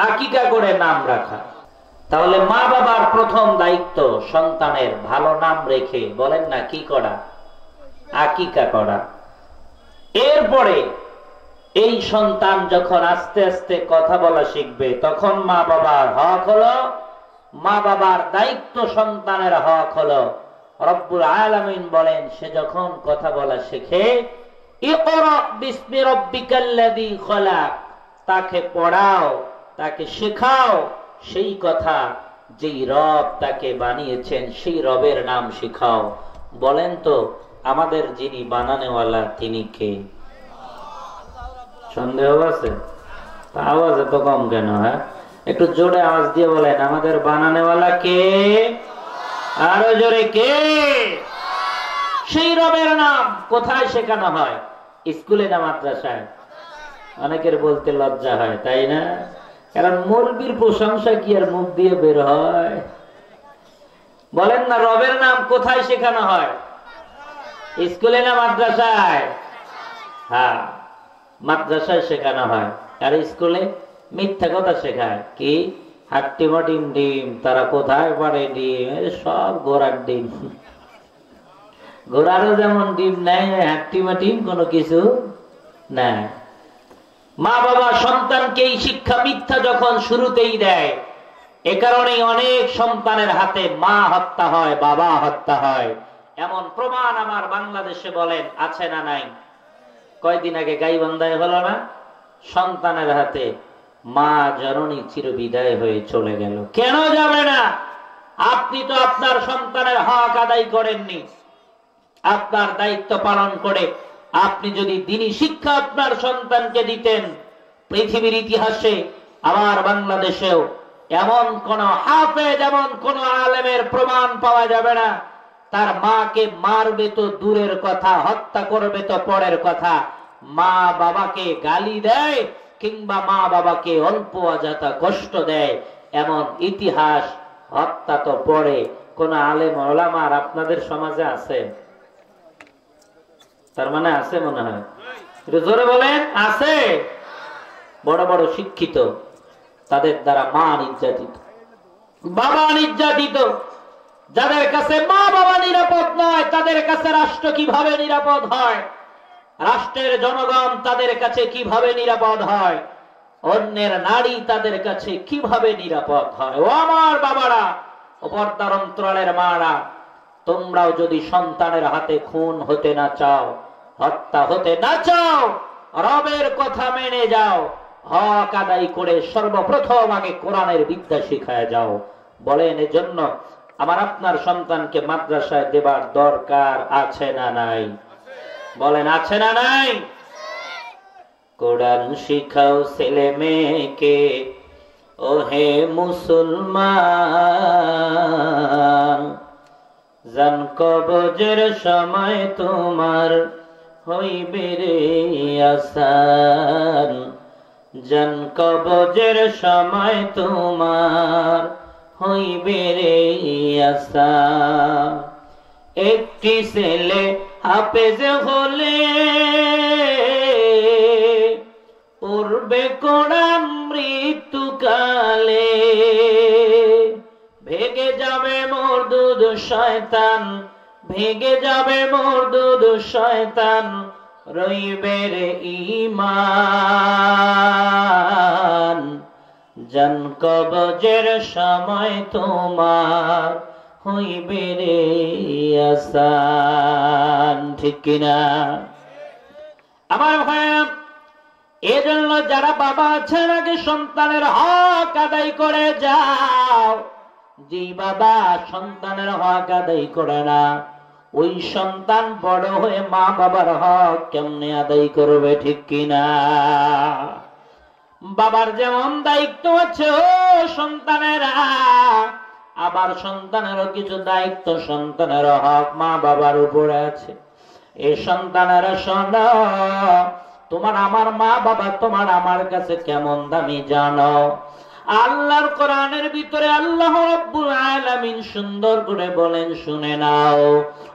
আকিকা করে নাম রাখা। তাহলে মা বাবার প্রথম দায়িত্ব সন্তানের ভালো নাম রেখে বলেন না কি করা, আকিকা করা। এরপরে এই সন্তান যখন আস্তে আস্তে কথা বলা শিখবে তখন মা বাবার হক হলো, মা বাবার দায়িত্ব সন্তানের হক হলো। রব্বুল আলামিন বলেন সে যখন কথা বলা শেখে ইকরা বিসমি রাব্বিকাল্লাযী খলাক, তাকে পড়াও, তাকে শেখাও সেই কথা যেই রব তাকে বানিয়েছেন সেই রবের নাম শেখাও। বলেন তো আমাদের যিনি বানানেওয়ালা তিনি কে? সন্দেহ আছে? আওয়াজ এত কম কেন? হ্যাঁ, একটু জোরে আওয়াজ দিয়ে বলেন আমাদের বানানেওয়ালা কে? আরো জোরে কে? সেই রবের নাম কোথায় শেখানো হয়? স্কুলে না মাদ্রাসায়? অনেকের বলতে লজ্জা হয়, তাই না? কারণ মুরব্বির প্রশংসা কি আর মুখ দিয়ে বের হয়? বলেন না রবের নাম কোথায় শেখানো হয়? স্কুলে না মাদ্রাসায়? হ্যাঁ, মাদ্রাসায় শেখানো হয়। আর স্কুলে মিথ্যা কথা শেখায়। কি হাট্টিমা ডিম ডিম, তারা কোথায় পারে ডিম? সব ঘোড়ার ডিম। ঘোড়ারও যেমন ডিম নাই, হাট্টিমা ডিম কোনো কিছু নাই। মা বাবা সন্তানকে এই শিক্ষা মিথ্যা যখন শুরুতেই দেয়, এ কারণেই অনেক সন্তানের হাতে মা হত্যা হয়, বাবা হত্যা হয়। এমন প্রমাণ আমার বাংলাদেশে বলেন আছে না নাই? কয়দিন আগে গাইবান্ধায় হলো না, সন্তানের হাতে মা জননী চিরবিদায় হয়ে চলে গেল। কেন যাবে না? আপনি তো আপনার সন্তানের হক আদায় করেননি। আপনার দায়িত্ব পালন করে আপনি যদি দ্বীনি শিক্ষা আপনার সন্তানকে দিতেন, পৃথিবীর ইতিহাসে আমার বাংলাদেশেও এমন কোন হাফেজ, এমন কোন আলেমের প্রমাণ পাওয়া যাবে না তার মাকে মারবে তো দূরের কথা, হত্যা করবে তো পরের কথা, মা বাবাকে গালি দেয় কিংবা মা বাবাকে অল্প অযথা কষ্ট দেয় এমন ইতিহাস, হত্যা তো পরে কোন আলেম ওলামার আপনাদের সমাজে আছে? তার মানে আছে মনে হয়, জোরে বলেন আছে। বড় বড় শিক্ষিত, তাদের দ্বারা মা নির্যাতিত, বাবা নির্যাতিত। যাদের কাছে মা বাবা নিরাপদ নয় তাদের কাছে রাষ্ট্র কিভাবে নিরাপদ হয়? রাষ্ট্রের জনগণ তাদের কাছে কিভাবে নিরাপদ হয়? অন্যের নারী তাদের কাছে কিভাবে নিরাপদ হয়? ও আমার বাবারা, ও পর্দার অন্তরালের মারা, তোমরাও যদি সন্তানের হাতে খুন হতে না চাও, হত্যা হতে না চাও, রবের কথা মেনে যাও, হক আদায় করে সর্বপ্রথম আগে কোরআনের বিদ্যা শিখায় যাও। বলেন এজন্য আমার আপনার সন্তানকে মাদ্রাসায় দেবার দরকার আছে না নাই? বলেন আছে না নাই? কোরআন শিখাও ছেলে মেয়েকে, ও হে মুসলমান, জান কবজের সময় তোমার হইবে রে আসান, জান কবজের সময় তোমার হইবে রে আসান। একটি ছেলে হাফেজ হলে পড়বে কোরআন মৃত্যুকালে, ভেগে যাবে মরদুদ শয়তান, ভেগে যাবে মরদুদ শয়তান, রইবে রে ঈমান, জান কবজের সময় তোমার হইবে রে আসান। ঠিক কিনা আমার ভাইয়া? এজন্য যারা বাবা আছেন আগে সন্তানের হক আদায় করে যাও। যে বাবা সন্তানের হক আদায় করে না, ওই সন্তান বড় হয়ে মা বাবার হক কেমনে আদায় করবে? ঠিক কিনা? বাবার যেমন দায়িত্ব আছে ও সন্তানেরা, আবার সন্তানেরও কিছু দায়িত্ব, সন্তানের হক মা বাবার উপরে আছে। এই সন্তানেরা শোনো, তোমার আমার মা বাবা তোমার আমার কাছে কেমন দামি জানো? আল্লাহর কোরআনের ভিতরে আল্লাহ রাব্বুল আলামিন সুন্দর করে বলেন, শুনে নাও,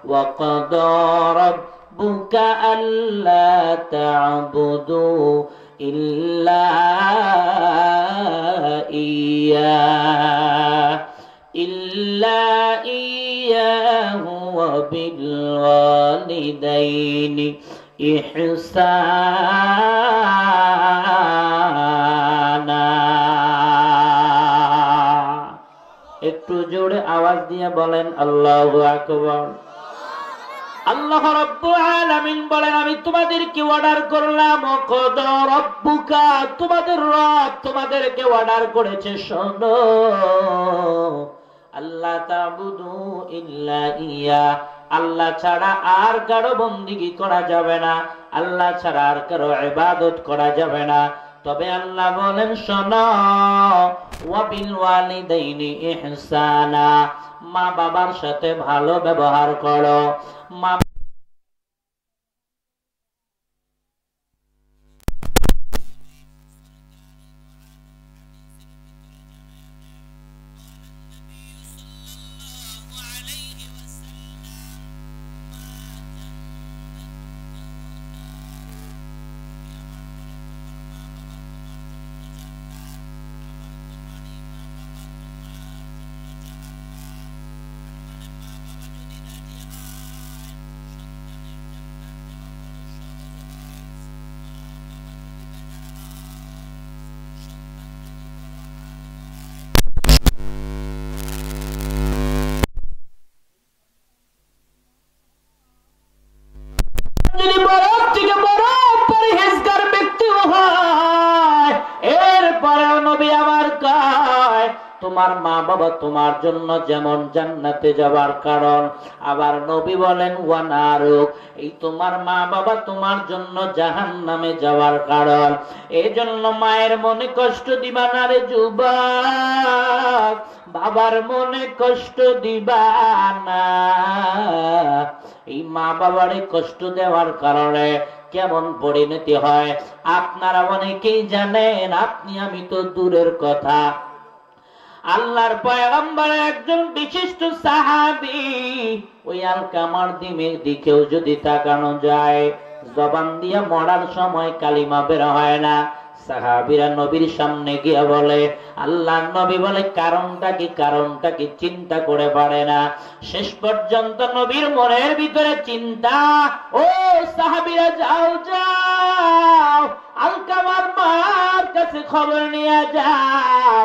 ওয়া ক্বাদা রাব্বুকা আল্লা তা'বুদু ইল্লা إلا إياه وبالوالدين إحسانا একটু জোরে আওয়াজ দিয়ে বলেন আল্লাহু আকবার। আল্লাহ রাব্বুল আলামিন বলেন আমি তোমাদেরকে অর্ডার করলাম ওয়াকাদা রাব্বুকা, তোমাদের রব তোমাদেরকে অর্ডার করেছে শোনো আল্লাহ তা'বুদু ইল্লা ইয়া, আল্লাহ ছাড়া আর কারো বন্দেগী করা যাবে না, আল্লাহ ছাড়া আর কারো ইবাদত করা যাবে না। তবে আল্লাহ বলেন শোনো ওয়া বিল ওয়ালিদাইনি ইহসানা, মা বাবার সাথে ভালো ব্যবহার করো। মা যদি বড় থেকে বড় পরহেজগার ব্যক্তি হয়, এরপরেও নবী আমার কয় তোমার মা বাবা তোমার জন্য যেমন জান্নাতে যাওয়ার কারণ, আবার নবী বলেন ওয়া নারুক, এই তোমার মা বাবা তোমার জন্য জাহান্নামে যাওয়ার কারণ। এই জন্য মায়ের মনে কষ্ট দিবা না রে যুবক, বাবার মনে কষ্ট দিবা না। এই মা বাবারে কষ্ট দেওয়ার কারণে কেমন পরিণতি হয় আপনারা অনেকেই জানেন, আপনি আমি তো দূরের কথা। আল্লাহর পয়গম্বরের একজন বিশিষ্ট সাহাবী, ওই আলকামার দিকেও যদি তাকানো যায়, জবান দিয়া মরার সময় কালিমা বের হয় না। সাহাবীরা নবীর সামনে গিয়ে বলে, আল্লাহর নবী বলে কারণটা কি চিন্তা করে পারে না। শেষ পর্যন্ত নবীর মনের ভিতরে চিন্তা, ও সাহাবীরা যাও যাও আলকামার মার কাছে খবর নিয়ে যাও,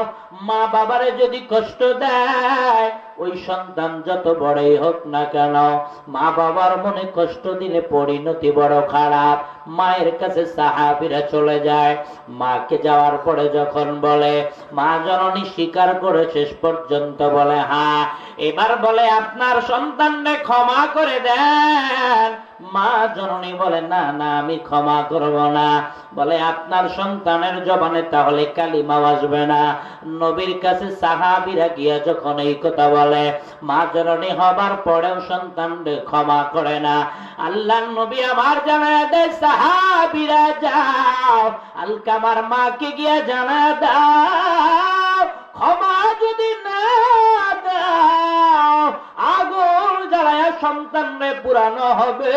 মা বাবারে যদি কষ্ট দেয় ওই সন্তান যত বড়ই হোক না কেন, মা বাবার মনে কষ্ট দিলে পরিণতি বড় খারাপ। মায়ের কাছে সাহাবীরা চলে যায়। মাকে যাওয়ার পরে যখন বলে, মা জননী স্বীকার করে শেষ পর্যন্ত বলে হ্যাঁ, এবার বলে আপনার সন্তানকে ক্ষমা করে দেন। মা জননী বলে না না আমি ক্ষমা করব না। বলে আপনার সন্তানের জবানে তাহলে কালিমা আসবে না। নবীর কাছে সাহাবীরা গিয়া যখন এই কথা বলে, মা জননী হবার পরেও সন্তানকে ক্ষমা করে না, আল্লাহর নবী আমার জানায় দেয় সাহাবীরা যাও আলকামার মাকে গিয়া জানা দাও, ক্ষমা যদি না দাও আগুন জ্বালায়া সন্তানরে পুরানো হবে।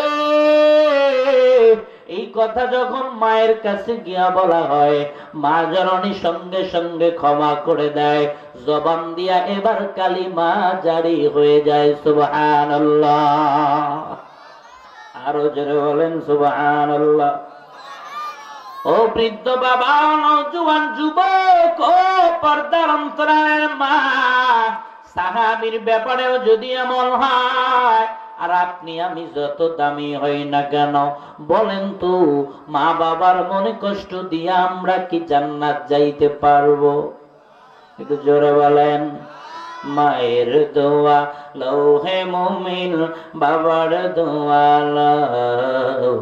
এই কথা যখন মায়ের কাছে গিয়া বলা হয়, মা জননী সঙ্গে সঙ্গে ক্ষমা করে দেয়। জবান দিয়া এবার কালিমা জারি হয়ে যায়। সুবহানাল্লাহ, আরো জোরে বলেন সুবহানাল্লাহ। ও বৃদ্ধ বাবা, নওজোয়ান যুবক, ও পর্দার অন্তরালের মা, সাহাবীর ব্যাপারেও যদি এমন হয়, আর আপনি আমি যত দামি হই না কেন, বলেন তো মা বাবার মনে কষ্ট দিয়ে আমরা কি জান্নাত যাইতে পারবো? একটু জোরে বলেন। মায়ের দোয়া লৌহে মুমিন, বাবার দোয়া লও,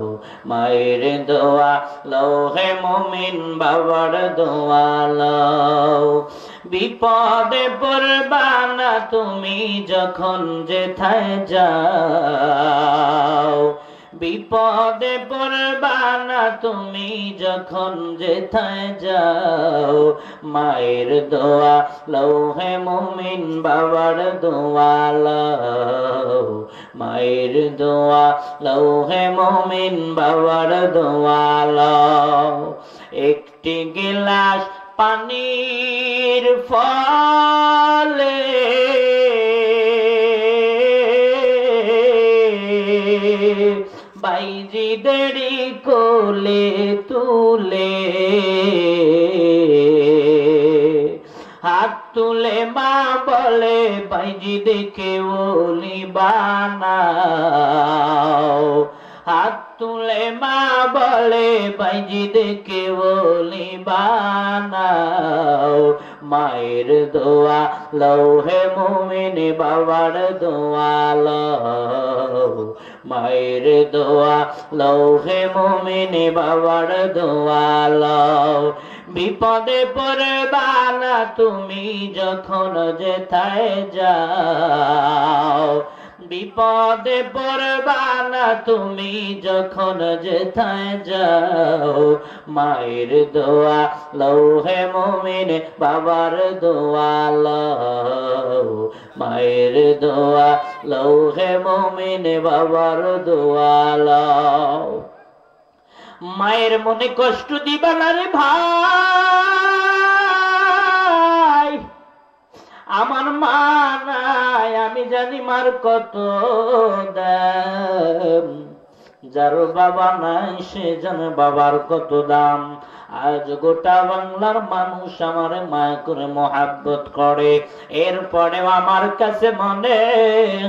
মায়ের দোয়া লৌহে মুমিন, বাবার দোয়া লও। বিপদে পড়বা না তুমি যখন যেথায় যাও, বিপদে পড়বা না তুমি যখন যেথায় যাও। মায়ের দোয়া লৌহে মুমিন, বাবার দোয়া লও, মায়ের দোয়া লৌহে মুমিন, বাবার দোয়া লও। একটি গিলাস পানি দেরির ফলে বাইজি দেরি কোলে তুলে হাত তুলে মা বলে বাইজি দেখে ওলি বানাও হাত তুলে মা বলে বাইজি দেখে ওলি বানাও মায়ের দোয়া লৌহে মুমিন বাবার দোয়া লও মায়ের দোয়া লৌহে মুমিন বাবার দোয়া লও বিপদে পড়বা না তুমি যখন যেথায় যাও বিপদে পড়বা না তুমি যখন যেথায় যাও মায়ের দোয়া লৌহে মুমিন বাবার দোয়া লও মায়ের দোয়া লৌহে মুমিন বাবার দোয়া লও মায়ের মনে কষ্ট দিবা না রে ভাই আমার মা নাই আমি জানি মার কত দাম যার বাবা নাই সে জানে বাবার কত দাম আজ গোটা বাংলার মানুষ আমার মায়া করে মহাব্বত করে এরপরে আমার কাছে মনে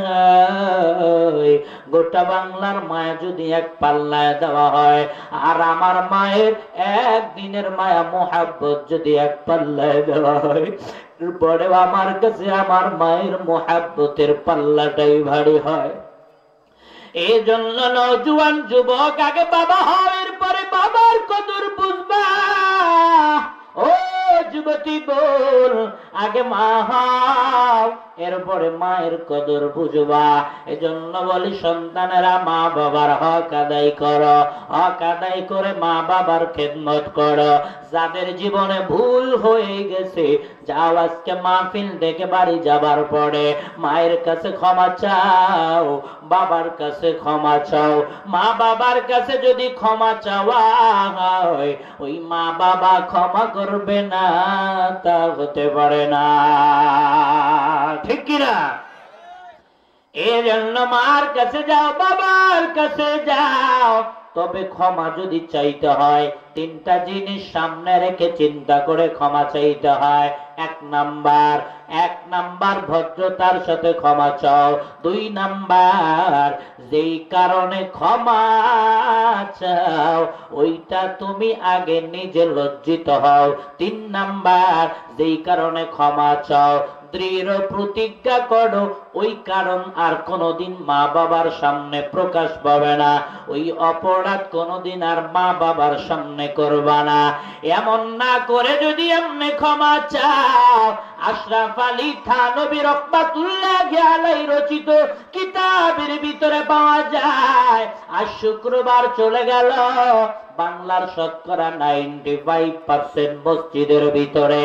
হয় গোটা বাংলার মায়া যদি এক পাল্লায় দেওয়া হয় আর আমার মায়ের একদিনের মায়া মহাব্বত যদি এক পাল্লায় দেওয়া হয় এরপরে আমার কাছে আমার মায়ের মহাব্বতের পাল্লাটাই ভারী হয় এই জন্য নওজোয়ান যুবক আগে বাবা হও এরপরে বাবার কদর বুঝবা ও যুবতী বল আগে মা হও এরপরে মায়ের কদর বুঝবা এজন্য বলি সন্তানেরা মা বাবার হক আদায় করো হক আদায় করে মা বাবার খেদমত করো যাদের জীবনে ভুল হয়ে গেছে যাও আজকে মাহফিল থেকে বাড়ি যাবার পরে মায়ের কাছে ক্ষমা চাও বাবার কাছে ক্ষমা চাও মা বাবার কাছে যদি ক্ষমা চাওয়া হয় ওই মা বাবা ক্ষমা করবে না তা হতে পারে না ঠিক কিনা এই জন্য মার কাছে যাও বাবার কাছে যাও তবে ক্ষমা যদি চাইতে হয় তিনটা জিনিস সামনে রেখে চিন্তা করে ক্ষমা চাইতে হয় এক নাম্বার ভদ্রতার সাথে ক্ষমা চাও দুই নাম্বার যেই কারণে ক্ষমা চাও ওইটা তুমি আগে নিজে লজ্জিত হও তিন নাম্বার যেই কারণে ক্ষমা চাও দৃঢ় প্রতিজ্ঞা করো ওই কারণ আর কোনোদিন মা বাবার সামনে প্রকাশ পাবে না ওই অপরাধ কোনোদিন আর মা বাবার সামনে করবা না এমন না করে যদি এমনি ক্ষমা চাও আশরাফ আলী থানভী রাহমাতুল্লাহি আলাইহি রচিত কিতাবের ভিতরে পাওয়া যায় আজ শুক্রবার চলে গেল বাংলার শতকরা 95% মসজিদের ভিতরে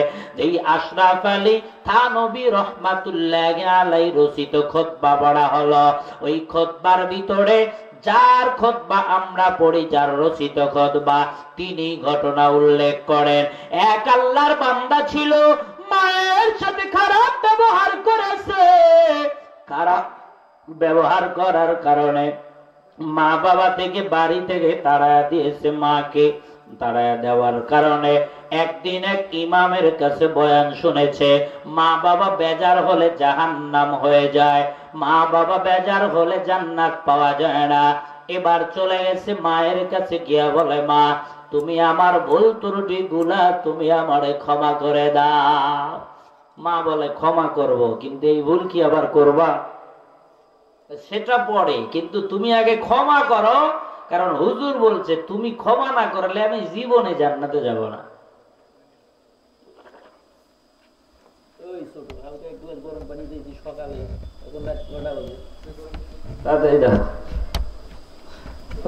এই আশরাফ আলী থানভী রাহমাতুল্লাহি আলাইহি রচিত খুতবা পড়া হলো ওই খুতবার ভিতরে যার খুতবা আমরা পড়ি যার রচিত খুতবা তিনি ঘটনা উল্লেখ করেন এক আল্লাহর বান্দা ছিল মায়ের সাথে খারাপ ব্যবহার করেছে খারাপ ব্যবহার করার কারণে মা বাবা থেকে বাড়ি থেকে তাড়ায় দিয়েছে মাকে তাড়ায় দেওয়ার কারণে একদিন এক ইমামের কাছে বয়ান শুনেছে মা বাবা বেজার হলে জাহান্নাম হয়ে যায় মা বাবা বেজার হলে জান্নাত পাওয়া যায় না এবার চলে গেছে মায়ের কাছে গিয়া বলে মা তুমি আমার ভুল ত্রুটি গুলা তুমি আমারে ক্ষমা করে দাও মা বলে ক্ষমা করব কিন্তু এই ভুল কি আবার করবা সেটা পরে কিন্তু তুমি আগে ক্ষমা করো কারণ হুজুর বলছে তুমি ক্ষমা না করলে আমি জীবনে জান্নাতে যাব না ওই ছোট হালকা একটু গরম পানি দিয়েছি সকালে এখন রাত 9টা বাজে তাড়াতাড়ি দাও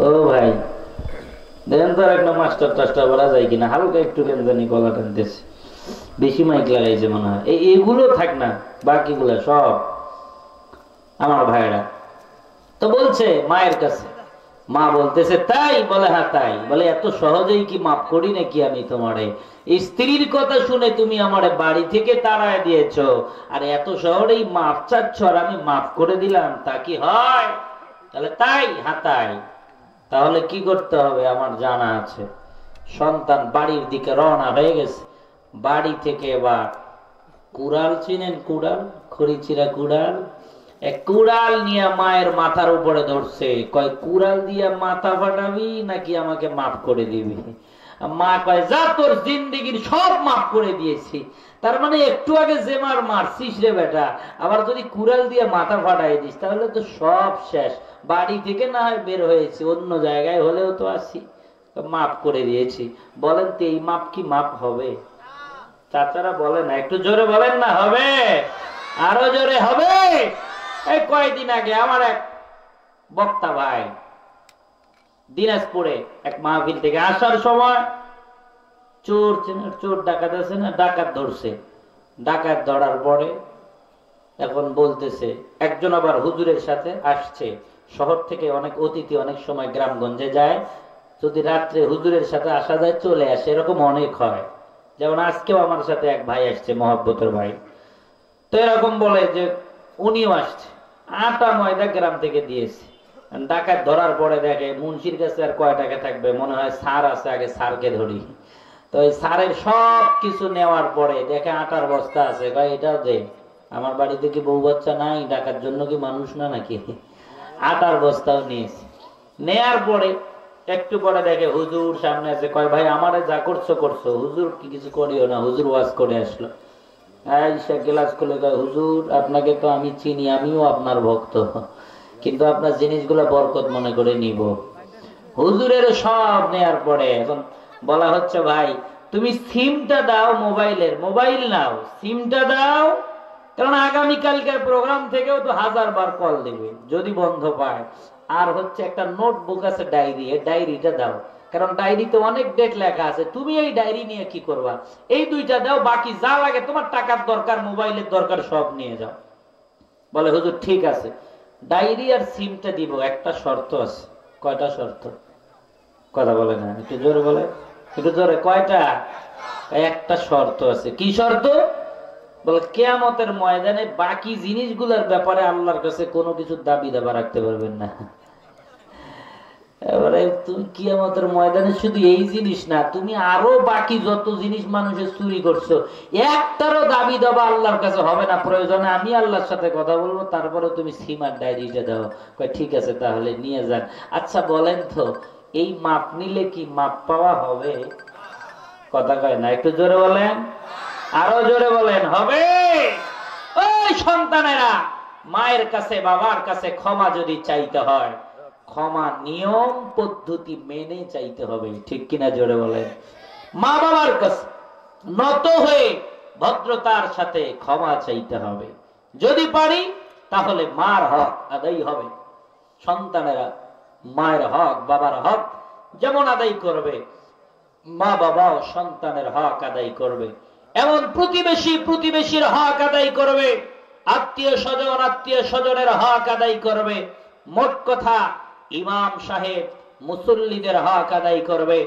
ও ভাই দেখেন তো একটা মাস্টার টাস্টার বলা যায় কিনা হালকা একটু জানি গলা টানতেছে বেশি মাইক লাগাইছে মনে হয় এইগুলো থাক না বাকিগুলো সব আমার ভাইরা তো বলছে মায়ের কাছে মা বলতেছে তাই? বলে হ্যাঁ তাই। বলে এত সহজেই কি মাফ করি নাকি আমি তোমারে? স্ত্রীর কথা শুনে তুমি আমারে বাড়ি থেকে তাড়ায় দিয়েছো, আর এত সহজেই মাফ চাচ্ছ আর আমি মাফ করে দিলাম, তা কি হয়? তাহলে তাই? হ্যাঁ তাই। তাহলে কি করতে হবে আমার জানা আছে। সন্তান বাড়ির দিকে রওনা হয়ে গেছে। বাড়ি থেকে এবার কুড়াল, চিনেন কুড়াল? খড়িচিরা কুড়াল। এক কুড়াল নিয়ে মায়ের মাথার উপরে ধরছে, কয় কুড়াল দিয়া মাথা ফাটাবি নাকি আমাকে মাফ করে দিবি? মা কয় যা, তোর জিন্দেগির সব মাফ করে দিয়েছি। তার মানে একটু আগে যে মার মারছিস রে বেটা, আবার যদি কুড়াল দিয়ে মাথা ফাটাই দিস তাহলে তো সব শেষ। বাড়ি থেকে না হয় বের হয়েছি, অন্য জায়গায় হলেও তো আসি, মাফ করে দিয়েছি। বলেন তো এই মাপ কি মাপ হবে? চাচারা বলেন না, একটু জোরে বলেন না। হবে? আরো জোরে হবে। এই কয়েকদিন আগে আমার এক বক্তা ভাই দিনাজপুরে এক মাহফিল থেকে আসার সময় চোর, চোর ডাকাত আছে না, ডাকাত ধরছে। ডাকাত ধরার পরে এখন বলতেছে, একজন আবার হুজুরের সাথে আসছে শহর থেকে, অনেক অতিথি অনেক সময় গ্রামগঞ্জে যায়, যদি রাত্রে হুজুরের সাথে আসা যায় চলে আসে, এরকম অনেক হয়। যেমন আজকেও আমার সাথে এক ভাই আসছে, মহব্বতের ভাই। তো এরকম বলে যে উনিও আসছে, আটা ময়দা গ্রাম থেকে দিয়েছে। ডাকাত ধরার পরে দেখে মুন্সির কাছে আর কয় টাকা থাকবে, মনে হয় সার আছে, আগে সারকে ধরি। তো এই সারের সব কিছু নেওয়ার পরে দেখে আটার বস্তা আছে, ভাই এটাও দে, আমার বাড়িতে কি বউ বাচ্চা নাই, ডাকার জন্য কি মানুষ না নাকি? আটার বস্তাও নিয়েছে। নেয়ার পরে একটু পরে দেখে হুজুর সামনে আছে, কয় ভাই আমারে যা করছো করছো, হুজুর কি কিছু করিও না। হুজুর ওয়াজ করে আসলো, গ্লাস খুলে কয় হুজুর আপনাকে তো আমি চিনি, আমিও আপনার ভক্ত, কিন্তু আপনার জিনিসগুলো বরকত মনে করে নিব। হুজুরের সব নেয়ার পরে এখন বলা হচ্ছে, ভাই তুমি সিমটা দাও মোবাইলের, মোবাইল নাও, সিমটা দাও, কারণ আগামীকালকের প্রোগ্রাম থেকেও তো 1000 বার কল দেবে যদি বন্ধ পায়। আর হচ্ছে একটা নোটবুক আছে, ডায়েরি, এই ডায়েরিটা দাও, কারণ ডায়েরিতে অনেক ডেট লেখা আছে, তুমি এই ডায়েরি নিয়ে কি করবা? এই দুইটা দাও, বাকি যা লাগে তোমার টাকার দরকার, মোবাইলের দরকার, সব নিয়ে যাও। বলে হুজুর ঠিক আছে, ডায়েরি আর সিমটা দিব, একটা শর্ত আছে। কয়টা শর্ত? কথা বলে না, একটু জোরে বলে, একটু জোরে। কয়টা? একটা শর্ত আছে। কি শর্ত? বলে কিয়ামতের ময়দানে বাকি জিনিসগুলোর ব্যাপারে আল্লাহর কাছে কোনো কিছু দাবি দাবা রাখতে পারবেন না। এবারে তুমি কিয়ামতের ময়দানে শুধু এই জিনিস না, তুমি আরো বাকি যত জিনিস মানুষের চুরি করছো, একটারও দাবি দাবা আল্লাহর কাছে হবে না। প্রয়োজনে আমি আল্লাহর সাথে কথা বলবো, তারপরে তুমি সিমার ডায়েরিটা দাও। কয় ঠিক আছে তাহলে নিয়ে যান। আচ্ছা বলেন তো, এই মাপ নিলে কি মাপ পাওয়া হবে? কথা কয় না, একটু জোরে বলেন, আরো জোরে বলেন। হবে? ওই সন্তানেরা, মায়ের কাছে বাবার কাছে ক্ষমা যদি চাইতে হয়, ক্ষমা নিয়ম পদ্ধতি মেনে চাইতে হবে, ঠিক কিনা জোরে বলেন। মা বাবার কাছে নত হয়ে ভদ্রতার সাথে ক্ষমা চাইতে হবে। যদি পারি তাহলে মার হক আদায় হবে। সন্তানেরা মায়ের হক বাবার হক যেমন আদায় করবে, মা বাবাও সন্তানের হক আদায় করবে। এমন প্রতিবেশী প্রতিবেশীর হক আদায় করবে, আত্মীয় স্বজন আত্মীয় স্বজনের হক আদায় করবে। মোট কথা, ইমাম সাহেব মুসল্লিদের হক আদায় করবে,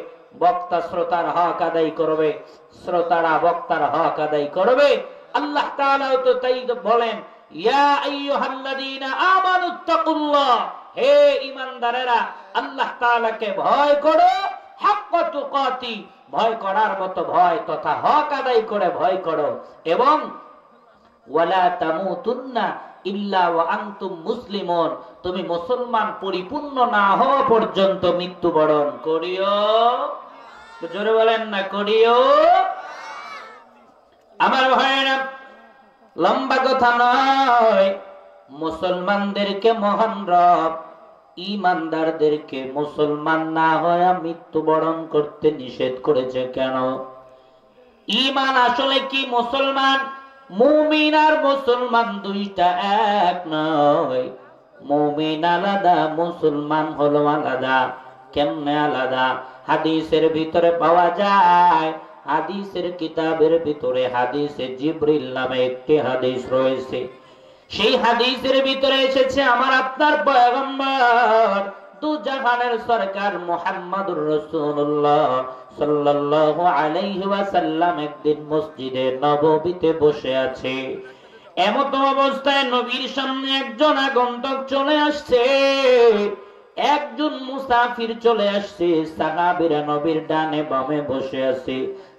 বক্তা শ্রোতার হক আদায় করবে, শ্রোতারা বক্তার হক আদায় করবে। আল্লাহ তাআলাও তো তাই বলেন, ইয়া আইয়ুহাল্লাযীনা আমানুত্তাকুল্লাহ, হে ঈমানদারেরা আল্লাহ তাআলাকে ভয় করো, হাক্কা তুকাতি, ভয় করার মতো ভয় তথা হক আদায় করে ভয় করো, এবং ওয়ালা তামুতুন্না ইল্লা ওয়া আনতুম মুসলিমুন, তুমি মুসলমান পরিপূর্ণ না হওয়া পর্যন্ত মৃত্যুবরণ করিও। জোরে বলেন না, করিও। আমার ভাইরা, লম্বা কথা নয়, মুসলমানদেরকে মহান রব ঈমানদারদেরকে মুসলমান না হয়ে মৃত্যুবরণ করতে নিষেধ করেছে কেন? ঈমান আসলে কি? মুসলমান, মুমিন আর মুসলমান দুইটা এক নয়। মুমিন আলাদা, মুসলমান হলো আলাদা। কেমনে আলাদা? হাদিসের ভিতরে পাওয়া যায়, হাদিসের কিতাবের ভিতরে হাদিসে জিবরিল নামে একটি হাদিস রয়েছে। সেই হাদিসের ভিতরে এসেছে, আমার আপনার পয়গম্বর দু জাহানের সরকার মুহাম্মদুর রাসূলুল্লাহ সাল্লাল্লাহু আলাইহি ওয়াসাল্লাম একদিন মসজিদে নববীতে বসে আছে। এমত অবস্থায় নবীর সামনে একজন আগন্তুক চলে আসছে, একজন মুসাফির চলে আসছে। সাহাবীরা নবীর ডানে বামে বসে আছে।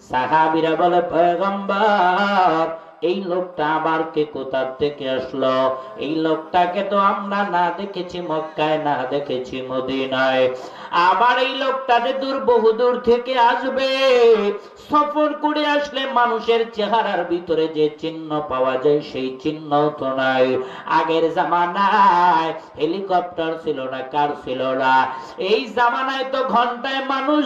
সাহাবীরা বলে, পয়গম্বর, এই লোকটা আবার কে কোথা থেকে আসলো? এই লোকটাকে তো আমরা না দেখেছি মক্কায়, না দেখেছি মদিনায়। আবার এই লোকটা যে বহুদূর থেকে আসবে। সফর করে আসলে মানুষের চেহারার ভিতরে যে চিহ্ন পাওয়া যায় সেই চিহ্ন তো নাই। আগের জামানায় হেলিকপ্টার ছিল না, কার ছিল না। এই জামানায় তো ঘন্টায় মানুষ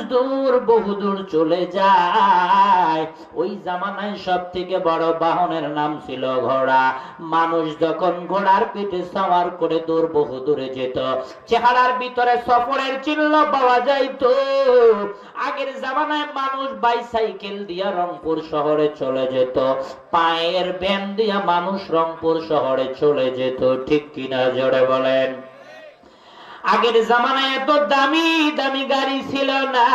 বহুদূর চলে যায়। ওই জামানায় সব থেকে বড় বাহনের নাম ছিল ঘোড়া। মানুষ যখন ঘোড়ার পিঠে সওয়ার করে বহুদূরে যেত, চেহারার ভিতরে সফরের চিহ্ন পাওয়া যাইতো। আগের জামানায় মানুষ বাইসাইকেল দিয়া রংপুর শহরে চলে যেত, পায়ের ব্যান দিয়া মানুষ রংপুর শহরে চলে যেত। ঠিক কিনা জোরে বলেন? আগের জামানায় এত দামি দামি গাড়ি ছিল না।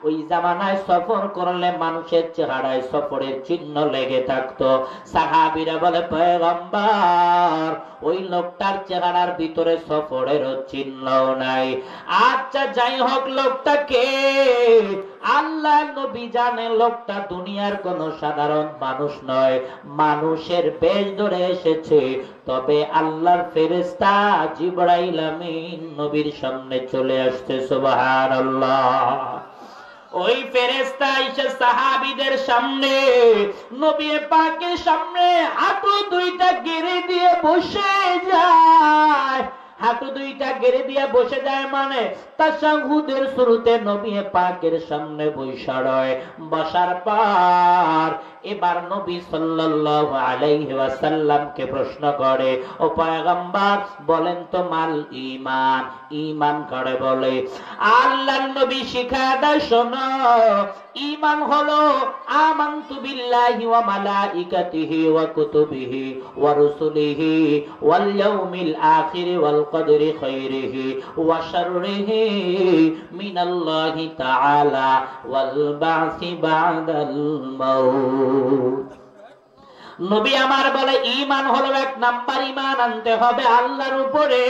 ওই জামানায় সফর করলে মানুষের চেহারায় সফরের চিহ্ন লেগে থাকতো। সাহাবীরা বলে, পয়গম্বর, ওই লোকটার চেহারার ভিতরে সফরের চিহ্ন নাই। আচ্ছা যাই হোক, লোকটাকে আল্লাহ নবী জানে লোকটা দুনিয়ার কোন সাধারণ মানুষ নয়, মানুষের বেশ ধরে এসেছে। তবে আল্লাহর ফেরেশতা জিবরাইল আমিন নবীর সামনে চলে আসছে। সুবহানাল্লাহ। ওই ফেরেশতা এসে সাহাবীদের সামনে, নবী পাকের সামনে হাঁটু দুইটা গেড়ে দিয়ে বসে যায়। হাঁটু দুইটা গেড়ে দিয়ে বসে যায় মানে তাশাহুদের শুরুতে নবী পাকের সামনে বসা রয়। বসার পর এবার নবী সাল্লাল্লাহু আলাইহি ওয়াসাল্লামকে প্রশ্ন করে, ও পয়গম্বর, বলেন তো মাল ঈমান, ঈমান কারে বলে? আল্লাহর নবী শিখায় দেয়, শোনো, ঈমান হলো আমানতু বিল্লাহি ওয়া মালাইকাতিহি ওয়া কুতুবিহি ওয়া রুসুলিহি ওয়াল ইয়াউমিল আখির ওয়াল কদরি খাইরিহি ওয়া শাররিহি মিনাল্লাহি তাআলা ওয়াল বা'সি বা'দাল মাউত। নবী আমার বলে, ঈমান হলো এক নাম্বার, ঈমান আনতে হবে আল্লাহর উপরে।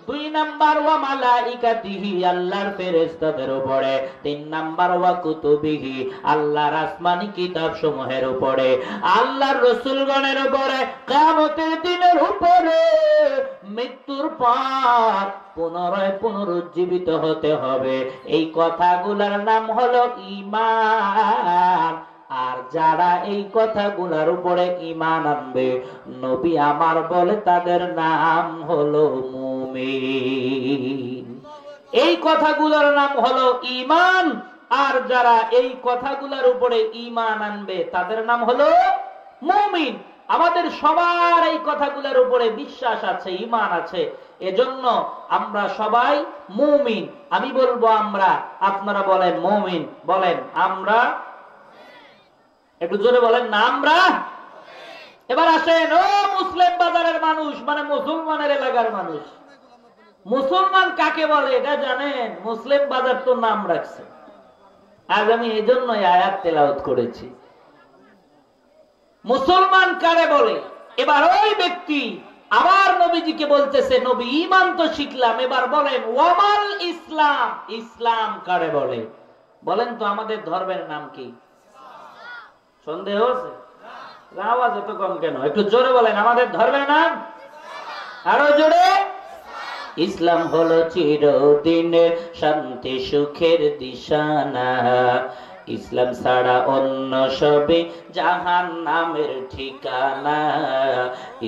দুই নাম্বার ওয়া মালাইকাতিহি, আল্লাহর ফেরেশতাদের উপরে। তিন নাম্বার ওয়া কুতুবিহি, আল্লাহর আসমানি কিতাব সমূহের উপরে। আল্লাহর রাসূলগণের উপরে, কিয়ামতের দিনের উপরে। মৃত্যুর পর পুনরায় পুনরুজ্জীবিত হতে হবে। এই কথাগুলোর নাম হলো ঈমান। আর যারা এই কথাগুলোর উপরে ঈমান আনবে, নবী আমার বলে তাদের নাম হলো মুমিন। এই কথাগুলোর নাম হলো ঈমান। আর যারা এই কথাগুলোর উপরে ঈমান আনবে তাদের নাম হলো মুমিন। আমাদের সবার এই কথাগুলোর উপরে বিশ্বাস আছে, ঈমান আছে, এজন্য আমরা সবাই মুমিন। আমি বলবো আমরা, আপনারা বলেন মুমিন। বলেন আমরা, একটু জোরে বলেন না আমরা। এবার আসেন, ও মুসলিম বাজারের মানুষ, মানে মুসলমানের এলাকার মানুষ, মুসলমান কাকে বলে এটা জানেন? মুসলিম বাজার তো নাম রাখছে। আজ আমি এই জন্যই আয়াত তেলাওয়াত করেছি। মুসলমান কারে বলে? এবার ওই ব্যক্তি আবার নবীজিকে বলতেছে, নবী ঈমান তো শিখলাম, এবার বলেন ওয়ামাল ইসলাম, ইসলাম কারে বলে? বলেন তো আমাদের ধর্মের নাম কি? সন্দেহ আছে? আওয়াজ এত কম কেন? একটু জোরে বলেন, আমাদের ধর্মের নাম? আরো জোরে। ইসলাম হলো চিরদিনের শান্তি সুখের দিশানা, ইসলাম ছাড়া অন্য সবে জাহান্নামের ঠিকানা,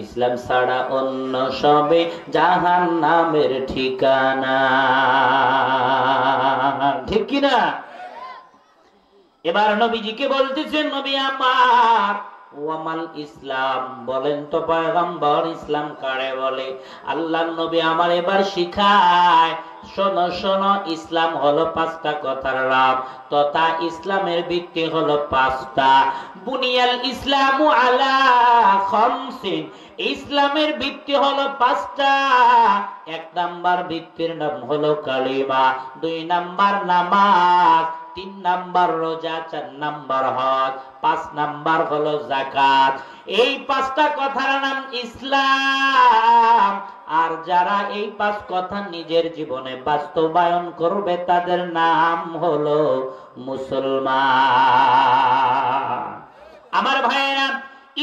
ইসলাম ছাড়া অন্য সবে জাহান্নামের ঠিকানা। ঠিক কিনা? এবার নবীজিকে বলতেছেন, নবী আমার, ওয়ামাল ইসলাম, বলেন তো পয়গম্বর ইসলাম কারে বলে? আল্লাহর নবী আমার এবার শিখায়, শোনো শোনো, ইসলাম হলো পাঁচটা কথার নাম, তথা ইসলামের ভিত্তি হলো পাঁচটা। বুনিয়াল ইসলামু আলা খামসিন ইসলামের ভিত্তি হলো 5টা। 1 নাম্বার ভিত্তির নাম হলো কালিমা, 2 নাম্বার নামাজ, 3 নাম্বার রোজা, 4 নাম্বার হজ, 5 নাম্বার হলো যাকাত। এই 5টা কথার নাম ইসলাম। আর যারা এই 5 কথা নিজের জীবনে বাস্তবায়ন করবে তাদের নাম হলো মুসলমান। আমার ভাইয়েরা,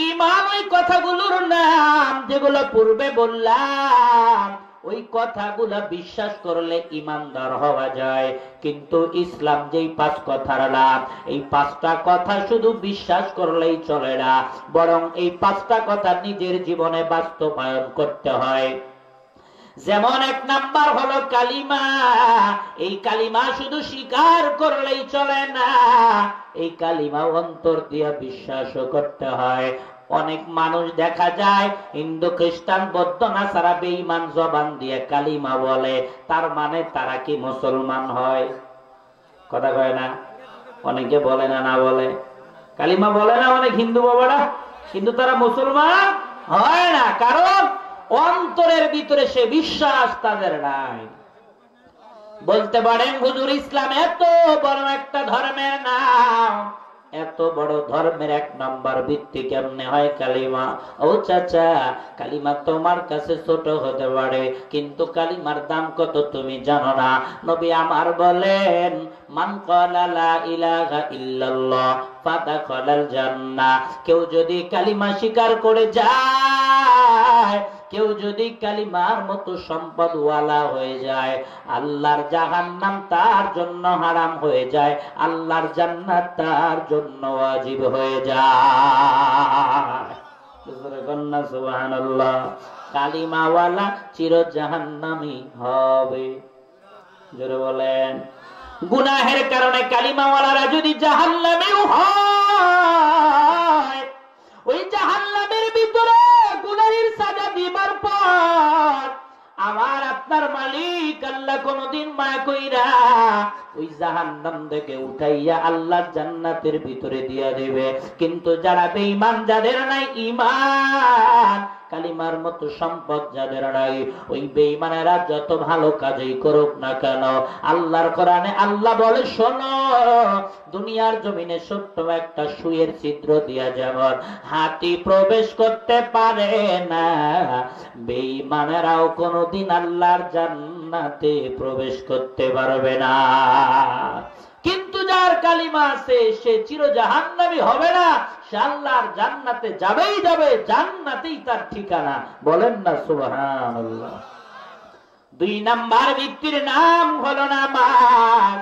ঈমান ওই কথাগুলোর নাম যেগুলো পূর্বে বললাম। ওই কথাগুলো বিশ্বাস করলে ঈমানদার হওয়া যায়। কিন্তু ইসলাম যেই 5 কথার নাম, এই 5টা কথা শুধু বিশ্বাস করলেই চলে না, বরং এই 5টা কথা নিজের জীবনে বাস্তবায়ন করতে হয়। যেমন 1 নাম্বার হলো কালিমা। এই কালিমা শুধু স্বীকার করলেই চলে না, এই কালিমা অন্তর দিয়ে বিশ্বাসও করতে হয়। অনেক মানুষ দেখা যায় হিন্দু, খ্রিস্টান, বৌদ্ধ, নাসারা বেঈমান জবান দিয়ে কালিমা বলে, তার মানে তারা কি মুসলমান হয়? কথা কয় না? অনেকে বলে না, না বলে, কালিমা বলে না অনেক হিন্দু বাবারা, কিন্তু তারা মুসলমান হয় না। কারণ অন্তরের ভিতরে সে বিশ্বাস তাদের নাই। বলতে পারেন হুজুর, ইসলাম এত বড় একটা ধর্মের নাম, এত বড় ধর্মের 1 নাম্বার ভিত্তি কেমনে হয় কালিমা? ও চাচা, কালিমা তোমার কাছে ছোট হতে পারে, কিন্তু কালিমার দাম কত তুমি জানো না। নবী আমার বলেন, মান ক্বালা লা ইলাহা ইল্লাল্লাহ ফাদাখালাল জান্নাহ। কেউ যদি কালিমা স্বীকার করে যায়, কেউ যদি কালিমার মতো সম্পদওয়ালা হয়ে যায়, আল্লাহর জাহান্নাম তার জন্য হারাম হয়ে যায়, আল্লাহর জান্নাত তার জন্য ওয়াজিব হয়ে যায়। সুবহানাল্লাহ। কালিমাওয়ালা চির জাহান্নামী হবে। জোরে বলেন। গুনাহের কারণে কালিমাওয়ালারা যদি জাহান্নামীও হয়, ওই জাহান্নামের ভিতরে গুনাহের সাজা দিবার পর আমার আপনার মালিক আল্লাহ কোনদিন মায়া কইরা ওই জাহান্নাম থেকে উঠাইয়া আল্লাহর জান্নাতের ভিতরে দিয়া দিবে। কিন্তু যারা বেঈমান, যাদের নাই ঈমান, কালিমার মতো সম্পদ যাদের নাই, ওই বেঈমানেরা যত ভালো কাজই করুক না কেন, আল্লাহর কোরআনে আল্লাহ বলে, শোনো, দুনিয়ার জমিনে ছোট্ট একটা সুইয়ের ছিদ্র দিয়া যেমন হাতি প্রবেশ করতে পারে না, বেঈমানেরাও কোনদিন আল্লাহর জান্নাতে প্রবেশ করতে পারবে না। কিন্তু যার কালিমা আছে সে চির জাহান্নামী হবে না, সে আল্লাহর জান্নাতে যাবেই যাবে, জান্নাতেই তার ঠিকানা। বলেন না সুবহানাল্লাহ। 2 নাম্বার ভিত্তির নাম হলো নামাজ।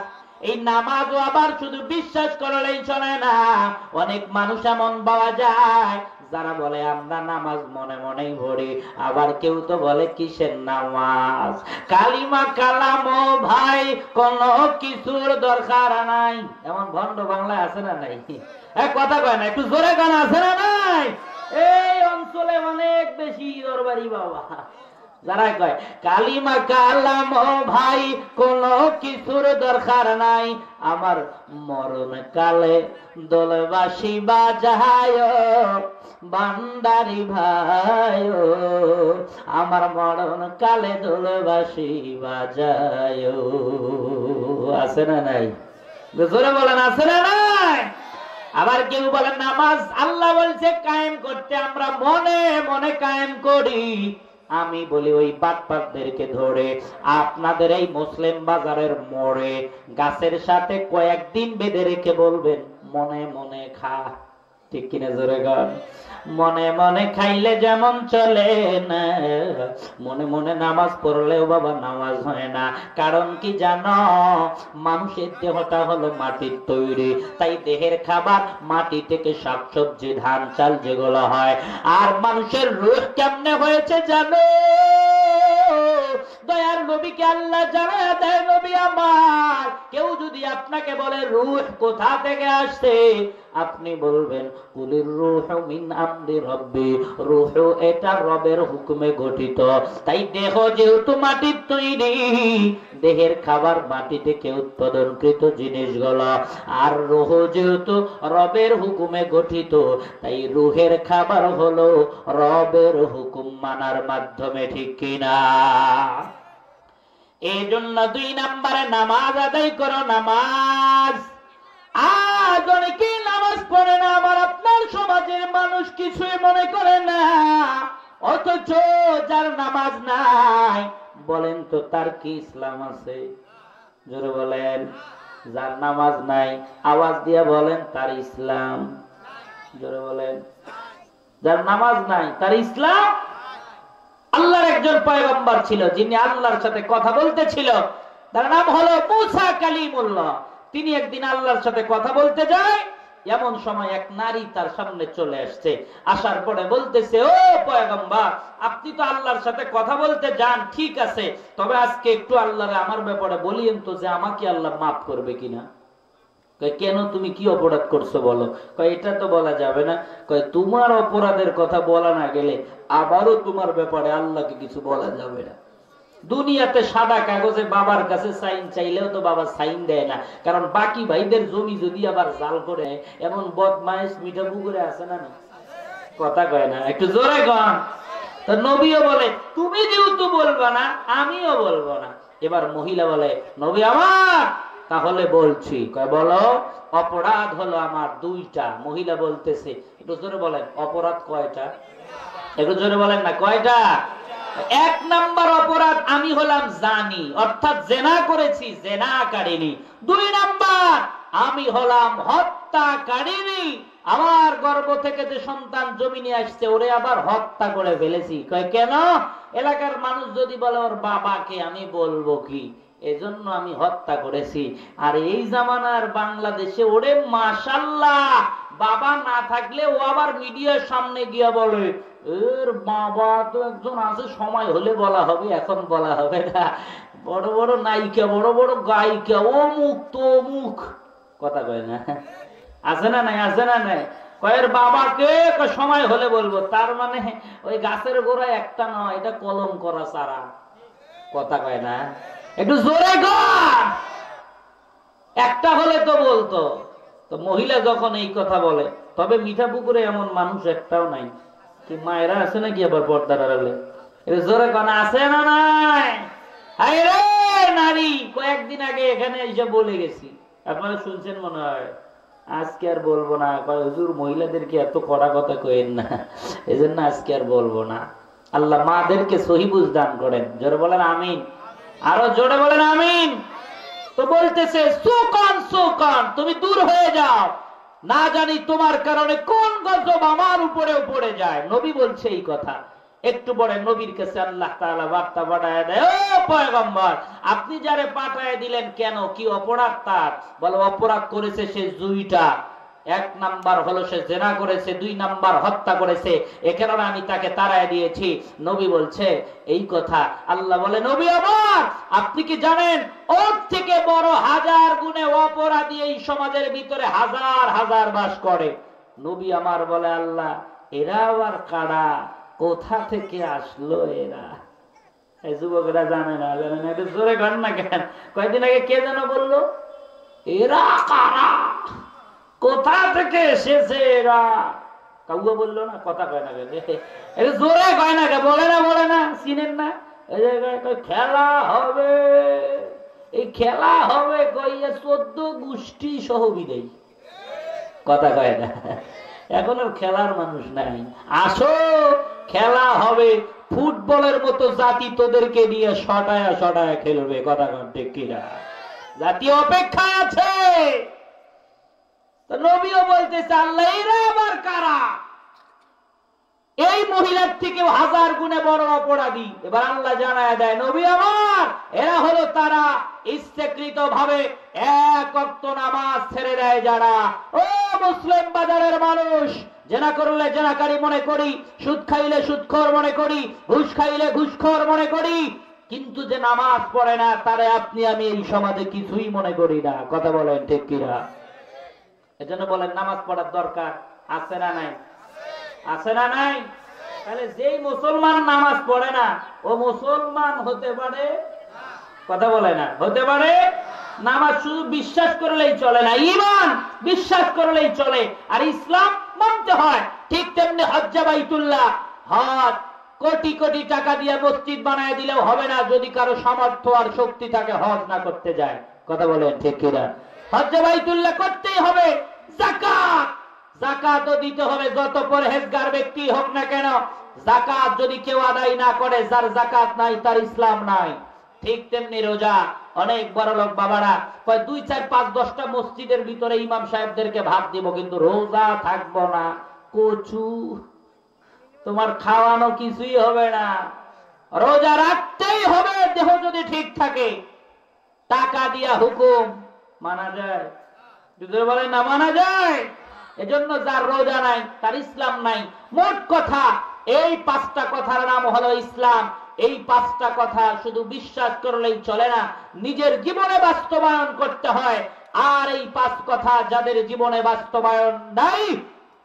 এই নামাজও আবার শুধু বিশ্বাস করলেই চলে না। অনেক মানুষ এমন পাওয়া যায় যারা বলে আমরা নামাজ মনে মনেই পড়ি, আবার কেউ তো বলে কিসের নামাজ, কালিমা কালাম ভাই কোন কিছুর দরকার নাই। এমন ভণ্ড বাংলায় আছে না নাই? এক কথা কয় না, একটু জোরে গান আছে না নাই? এই অঞ্চলে অনেক বেশি দরবারি বাবা, যারা কয় কালিমা কালাম ভাই কোন কিছুর দরকার নাই, আমার মরণ কালে দোলবাসী বাজায় বান্দারি ভাই, আমার মরণ কালে দোলবাসী বাজায়। আছে না নাই? জোরে বলেন, আছে না নাই? আবার কেউ বলেন নামাজ আল্লাহ বলছে কায়েম করতে, আমরা মনে মনে কায়েম করি। আমি বলি ওই বাটপারদেরকে ধরে আপনাদের এই মুসলিম বাজারের মোড়ে গাছের সাথে কয়েকদিন বেঁধে রেখে বলবেন মনে মনে খা। ঠিক কিনা জোরে গান? মনে মনে খাইলে যেমন চলে না, মনে মনে নামাজ পড়লেও বাবা নামাজ হয় না। কারণ কি জানো? মানুষের দেহটা হলো মাটির তৈরি, তাই দেহের খাবার মাটি থেকে শাকসবজি, ধান, চাল যেগুলো হয়। আর মানুষের রূহ কেমনে হয়েছে জানো? দয়ার নবীকে আল্লাহ জানায়া দেয়, নবী আমার, কেউ যদি আপনাকে বলে রূহ কোথা থেকে আসছে, আপনি বলবেন কুলির রূহু মিন আমরি রব্বি, রূহু এটা রবের হুকুমে গঠিত। তাই দেহ যেহেতু মাটির তৈরি, দেহের খাবার মাটি থেকে উৎপাদনকৃত জিনিসগুলো, আর রূহ যেহেতু রবের হুকুমে গঠিত, তাই রূহের খাবার হলো রবের হুকুম মানার মাধ্যমে, ঠিক কিনা? এই জন্য 2 নম্বরে নামাজ আদায় করো। নামাজ, আজ অনেকেই নামাজ পড়ে না, আবার আপনার সমাজের মানুষ কিছুই মনে করে না, অথচ যার নামাজ নাই, বলেন তো তার কি ইসলাম আছে? জোরে বলেন। যার নামাজ নাই, আওয়াজ দিয়ে বলেন তার ইসলাম। জোরে বলেন। যার নামাজ নাই তার ইসলাম। আল্লাহর একজন পয়গম্বর ছিল, যিনি আল্লাহর সাথে কথা বলতেছিল, তার নাম হলো মুসা কালিমুল্লাহ। তিনি একদিন আল্লাহর সাথে কথা বলতে যায়, এমন সময় এক নারী তার সামনে চলে আসছে। আসার পরে বলতেছে, ও পয়গম্বর, আপনি তো আল্লাহর সাথে কথা বলতে যান, ঠিক আছে, তবে আজকে একটু আল্লাহরে আমার ব্যাপারে বলিয়েন তো যে আমাকে আল্লাহ মাফ করবে কিনা। কেন, তুমি কি অপরাধ করছো বলো? এটা তো বলা যাবে না। তোমার অপরাধের কথা বলা না গেলে আবারও তোমার ব্যাপারে আল্লাহকে কিছু বলা যাবে না। দুনিয়াতে সাদা কাগজে বাবার কাছে সাইন চাইলেও তো বাবা সাইন দেয় না, কারণ বাকি ভাইদের জমি যদি আবার জাল করে, এমন বদমাইশ মিঠা পুকুরে আছে না? না, কথা কয় না, একটু জোরে কন। তো নবীও বলে, তুমি যেহেতু বলবা না, আমিও বলবো না। এবার মহিলা বলে, নবী আমার, তাহলে বলছি। কয় বলো। অপরাধ হলো আমার 2টা। মহিলা বলতেছে, একটু জোরে বলেন, অপরাধ কয়টা? একটু জোরে বলেন না, কয়টা? 1 নাম্বার অপরাধ, আমি হলাম জানি, অর্থাৎ জেনা করেছি, জেনাকারিনী। 2 নাম্বার, আমি হলাম হত্যাকারিনী, আমার গর্ভ থেকে যে সন্তান জমিনে আসছে ওরে আবার হত্যা করে ফেলেছি। কয় কেন? এলাকার মানুষ যদি বলে ওর বাবাকে, আমি বলবো কি, এজন্য আমি হত্যা করেছি। আর এই জামানার বাংলাদেশে ওরে মাশাআল্লাহ, বাবা না থাকলে ও আবার মিডিয়ার সামনে গিয়া বলে, এর বাবা তো একজন আছে, সময় হলে বলা হবে, এখন বলা হবে না। বড় বড় নায়িকা, বড় বড় গায়িকা, অমুক তো অমুক, কথা কয় না? আছে না নাই? আছে না নাই? কয়ের বাবাকে সময় হলে বলবো, তার মানে ওই গাছের গোড়ায় একটা নয়, এটা কলম করা চারা, কথা কয় না? একটু জোরে কর। একটা হলে তো বলতো। তো মহিলা যখন এই কথা বলে, তবে মিঠা পুকুরে এমন মানুষ একটাও নাই। কি মায়েরা আছে নাকি আবার পর্দার আড়ালে? একটু জোরে কন, আছে না নাই? হায় রে নারী, কয়েকদিন আগে এখানে এসে বলে গেছি, আপনারা শুনছেন মনে হয়, আজকে আর বলবো না। হুজুর, মহিলাদেরকে এত কড়া কথা কইেন না, এজন্য আজকে আর বলবো না। আল্লাহ মাদেরকে সহি বুঝ দান করেন। জোরে বলেন আমিন। আরো জোরে বলেন আমিন। তো বলতেছে, সুকান সুকান, তুমি দূর হয়ে যাও, না জানি তোমার কারণে কোন গজব আমার উপরেও পড়ে যায়। নবী বলছে এই কথা। একটু পরে নবীর কাছে আল্লাহ তাআলা বার্তা পাঠায় দেয়, ও পয়গম্বর, আপনি যারে পাঠায় দিলেন কেন, কি অপরাধ তার? বলে, অপরাধ করেছে সে 2টা। 1 নাম্বার হলো সে জেনা করেছে, 2 নাম্বার হত্যা করেছে, এ কারণে আমি তাকে তাড়ায় দিয়েছি। নবী বলছে এই কথা। আল্লাহ বলে, নবী আমার, আপনি কি জানেন ওর থেকে বড় 1000 গুণে অপরাধী এই সমাজের ভিতরে হাজার হাজার বাস করে। নবী আমার বলে, আল্লাহ, এরা আবার কারা, কোথা থেকে আসলো এরা? এই যুবকেরা জানে না, জানে না, একটু জোরে গান না কেন? কয়েকদিন আগে কে যেন বললো, এরা কারা, কোথা থেকে এসেছে এরা? কাউকে বললো না, কথা কয় না কেন? একটু জোরে কয় না কেন? বলে না, বলে না, চিনেন না? এই জায়গায় খেলা হবে, এই খেলা হবে কইয়া 14 গোষ্ঠী সহ বিদায়ী, কথা কয় না? এখন আর খেলার মানুষ নাই। আসো, খেলা হবে, ফুটবলের মতো জাতি তোদেরকে নিয়ে শটায়া শটায়া খেলবে, কথা কন ঠিক কিনা? জাতি অপেক্ষা আছে। তো নবীও বলতেছে, আল্লাহ, এরা আবার কারা? এই মহিলার থেকেও 1000 গুণে বড় অপরাধী। এবার আল্লাহ জানায় দেয়, নবী আমার, এরা হলো তারা ইচ্ছাকৃত ভাবে 1 ওয়াক্ত নামাজ ছেড়ে দেয় যারা। ও মুসলিম বাজারের মানুষ, জেনা করলে জেনাকারী মনে করি, সুদ খাইলে সুদখোর মনে করি, ঘুষ খাইলে ঘুষখোর মনে করি, কিন্তু যে নামাজ পড়ে না তারে আপনি আমি এই সমাজে কিছুই মনে করি না, কথা বলেন ঠিক কিনা? এজন্য বলেন নামাজ পড়ার দরকার আছে না নাই? আছে না নাই? তাহলে যেই মুসলমান নামাজ পড়ে না ও মুসলমান হতে পারে? কথা বলে না, হতে পারে? নামাজ শুধু বিশ্বাস করলেই চলে না, ঈমান বিশ্বাস করলেই চলে, আর ইসলাম মানতে হয়। ঠিক তেমনি হজ্জে বাইতুল্লাহ, হজ কোটি কোটি টাকা দিয়ে মসজিদ বানায় দিলেও হবে না যদি কারো সামর্থ্য আর শক্তি থাকে হজ না করতে যায়। কথা বলেন ঠিক কিনা? হজ্জে বাইতুল্লাহ করতেই হবে। যাকাত, যাকাতও দিতে হবে, যত পরহেজগার ব্যক্তি হোক না কেন। যাকাত যদি কেউ আদায় না করে, যার যাকাত নাই তার ইসলাম নাই। ঠিক তেমনি রোজা, অনেক বড় লোক বাবারা কয় 2, 4, 5, 10টা মসজিদের ভিতরে ইমাম সাহেবদেরকে ভাগ দিব, কিন্তু রোজা থাকবো না। কচু, তোমার খাওয়ানো কিছুই হবে না, রোজা রাখতেই হবে দেহ যদি ঠিক থাকে। টাকা দিয়া হুকুম মানা যায়? যদি বলে না মানা যায়। এজন্য যার রোজা নাই তার ইসলাম নাই। মোট কথা এই 5টা কথার নাম হলো ইসলাম। এই 5টা কথা শুধু বিশ্বাস করলেই চলে না, নিজের জীবনে বাস্তবায়ন করতে হয়। আর এই 5 কথা যাদের জীবনে বাস্তবায়ন নাই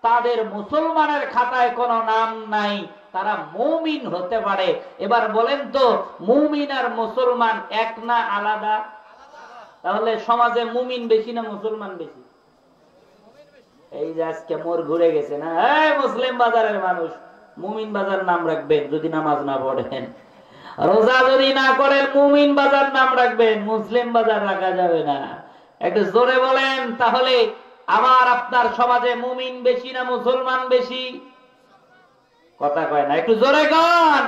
তাদের মুসলমানের খাতায় কোনো নাম নাই, তারা মুমিন হতে পারে। এবার বলেন তো, মুমিন আর মুসলমান এক না আলাদা? তাহলে সমাজে মুমিন বেশি না মুসলমান বেশি? এই যে আজকে মোর ঘুরে গেছে না, এই মুসলিম বাজারের মানুষ, মুমিন বাজার নাম রাখবেন যদি নামাজ না পড়েন, রোজা যদি না করেন মুমিন বাজার নাম রাখবেন, মুসলিম বাজার রাখা যাবে না। একটু জোরে বলেন, তাহলে আমার আপনার সমাজে মুমিন বেশি না মুসলমান বেশি? কথা কয় না, একটু জোরে গান।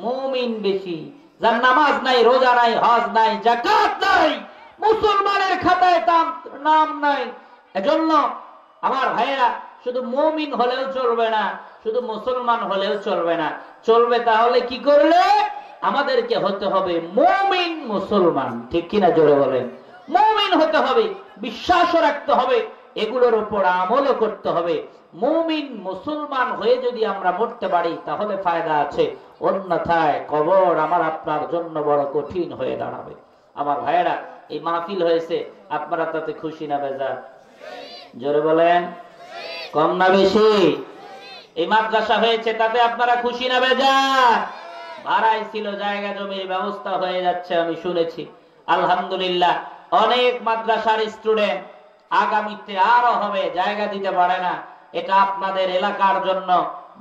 মুমিন বেশি। যার নামাজ নাই, রোজা নাই, হজ নাই, যাকাত নাই, মুসলমানের খাতায় তার নাম নাই। এজন্য আমার ভাইয়েরা, শুধু মুমিন হলেও চলবে না, শুধু মুসলমান হলেও চলবে না। চলবে তাহলে কি করলে? আমাদেরকে হতে হবে মুমিন মুসলমান। ঠিক কিনা জোরে বলেন? মুমিন হতে হবে, বিশ্বাসও রাখতে হবে, এগুলোর উপর আমলও করতে হবে। মুমিন মুসলমান হয়ে যদি আমরা মরতে পারি তাহলে ফায়দা আছে, অন্যথায় কবর আমার আপনার জন্য বড় কঠিন হয়ে দাঁড়াবে। আমার ভাইয়েরা, এই মাহফিল হয়েছে, আপনারা তাতে খুশি না বেজার? জোরে বলেন, কম না বেশি? এই মাদ্রাসা হয়েছে তাতে আপনারা খুশি না বেজার? ভাড়াই ছিল, জায়গা জমির ব্যবস্থা হয়ে যাচ্ছে আমি শুনেছি, আলহামদুলিল্লাহ। অনেক মাদ্রাসার স্টুডেন্ট আগামীতে আরো হবে, জায়গা দিতে পারে না। এটা আপনাদের এলাকার জন্য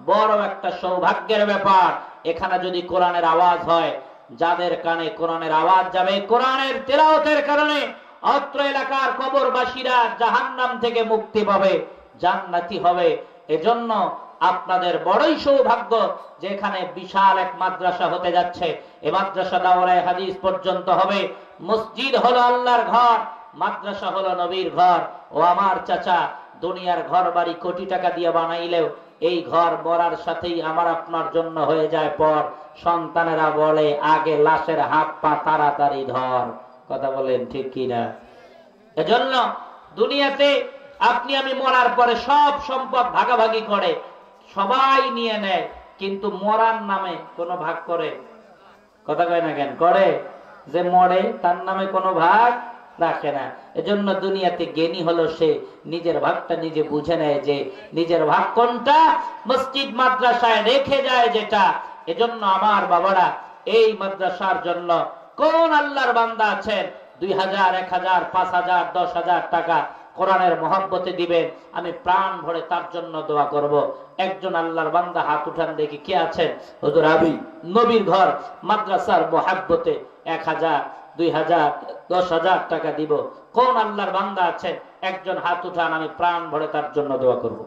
বড় একটা সৌভাগ্যের ব্যাপার। এখানে যদি কোরআনের আওয়াজ হয়, যাদের কানে কোরআনের আওয়াজ যাবে, কোরআনের তেলাওয়াতের কারণে অত্র এলাকার কবরবাসীরা জাহান্নাম থেকে মুক্তি পাবে, জান্নাতি হবে। এজন্য আপনাদের বড়ই সৌভাগ্য যে এখানে বিশাল এক মাদ্রাসা হতে যাচ্ছে। এই মাদ্রাসা দাওরায়ে হাদিস পর্যন্ত হবে। মসজিদ হলো আল্লাহর ঘর, মাদ্রাসা হলো নবীর ঘর। ও আমার চাচা, দুনিয়ার ঘর বাড়ি কোটি টাকা দিয়ে বানাইলেও এই ঘর বরার সাথেই আমার আপনার জন্য হয়ে যায় পর। সন্তানেরা বলে আগে লাশের হাত পা তাড়াতাড়ি ধর। কথা বলেন ঠিক কিনা? এজন্য দুনিয়াতে আপনি আমি মরার পরে সব সম্পদ ভাগাভাগি করে, সবাই নিয়ে নেয়, কিন্তু মরার নামে কোনো ভাগ করে? কথা কয় না কেন? করে? যে মরে তার নামে কোনো ভাগ রাখে না। এজন্য দুনিয়াতে জ্ঞানী হলো সে নিজের ভাগটা নিজে বুঝে নেয়, যে নিজের ভাগ কোনটা, মসজিদ মাদ্রাসায় রেখে যায় যেটা। এজন্য আমার বাবারা, এই মাদ্রাসার জন্য কোন আল্লাহর বান্দা আছেন 2000, 1000, 5000, 10,000 টাকা কোরআনের মহব্বতে দিবেন, আমি প্রাণ ভরে তার জন্য দোয়া করব। একজন আল্লাহর বান্দা হাত উঠান দেখি, কে আছেন? হুজুর আমি নবীর ঘর মাদ্রাসার মহব্বতে 1000, 2000, 10,000 টাকা দিব। কোন আল্লাহর বান্দা আছেন? একজন হাত উঠান, আমি প্রাণ ভরে তার জন্য দোয়া করব।